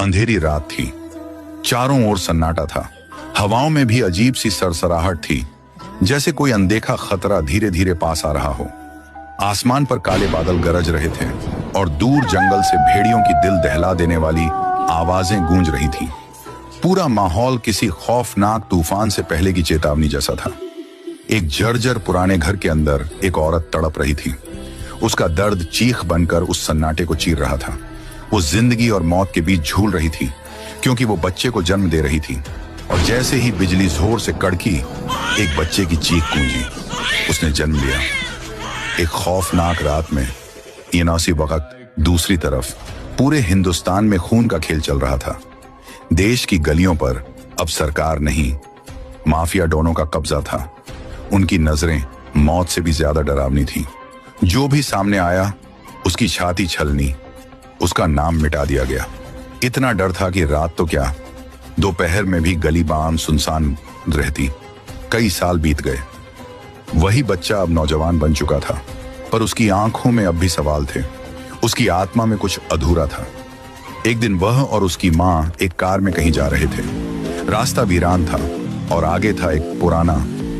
अंधेरी रात थी, चारों ओर सन्नाटा था। हवाओं में भी अजीब सी सरसराहट थी, जैसे कोई अनदेखा खतरा धीरे धीरे पास आ रहा हो। आसमान पर काले बादल गरज रहे थे और दूर जंगल से भेड़ियों की दिल दहला देने वाली आवाजें गूंज रही थीं। पूरा माहौल किसी खौफनाक तूफान से पहले की चेतावनी जैसा था। एक जर्जर पुराने घर के अंदर एक औरत तड़प रही थी। उसका दर्द चीख बनकर उस सन्नाटे को चीर रहा था। वो जिंदगी और मौत के बीच झूल रही थी, क्योंकि वो बच्चे को जन्म दे रही थी। और जैसे ही बिजली जोर से कड़की, एक बच्चे की चीख गूंजी। उसने जन्म लिया। एक खौफनाक रात में इसी वक्त दूसरी तरफ पूरे हिंदुस्तान में खून का खेल चल रहा था। देश की गलियों पर अब सरकार नहीं, माफिया डॉनों का कब्जा था। उनकी नजरें मौत से भी ज्यादा डरावनी थी। जो भी सामने आया, उसकी छाती छलनी, उसका नाम मिटा दिया गया। इतना डर था कि रात तो क्या, दोपहर में भी गली बाम सुनसान रहती। कई साल बीत गए। वही बच्चा अब नौजवान बन चुका था, पर उसकी आंखों में अब भी सवाल थे। उसकी आत्मा में कुछ अधूरा था। एक दिन वह और उसकी मां एक कार में कहीं जा रहे थे। रास्ता वीरान था और आगे था एक पुराना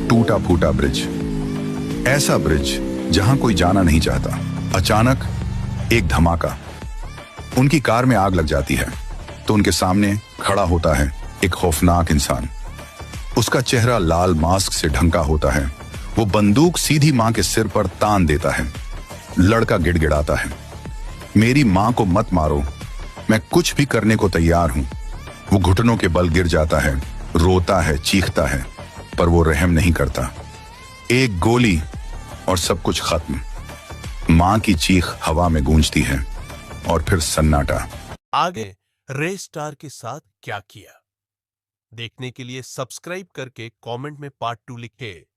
टूटा फूटा ब्रिज। ऐसा ब्रिज जहां कोई जाना नहीं चाहता। अचानक एक धमाका। उनकी कार में आग लग जाती है तो उनके सामने खड़ा होता है एक खौफनाक इंसान। उसका चेहरा लाल मास्क से ढंका होता है। वो बंदूक सीधी मां के सिर पर तान देता है। लड़का गिड़गिड़ाता है, मेरी मां को मत मारो, मैं कुछ भी करने को तैयार हूं। वो घुटनों के बल गिर जाता है, रोता है, चीखता है, पर वो रहम नहीं करता। एक गोली और सब कुछ खत्म। मां की चीख हवा में गूंजती है और फिर सन्नाटा। आगे रे स्टार के साथ क्या किया, देखने के लिए सब्सक्राइब करके कमेंट में पार्ट 2 लिखें।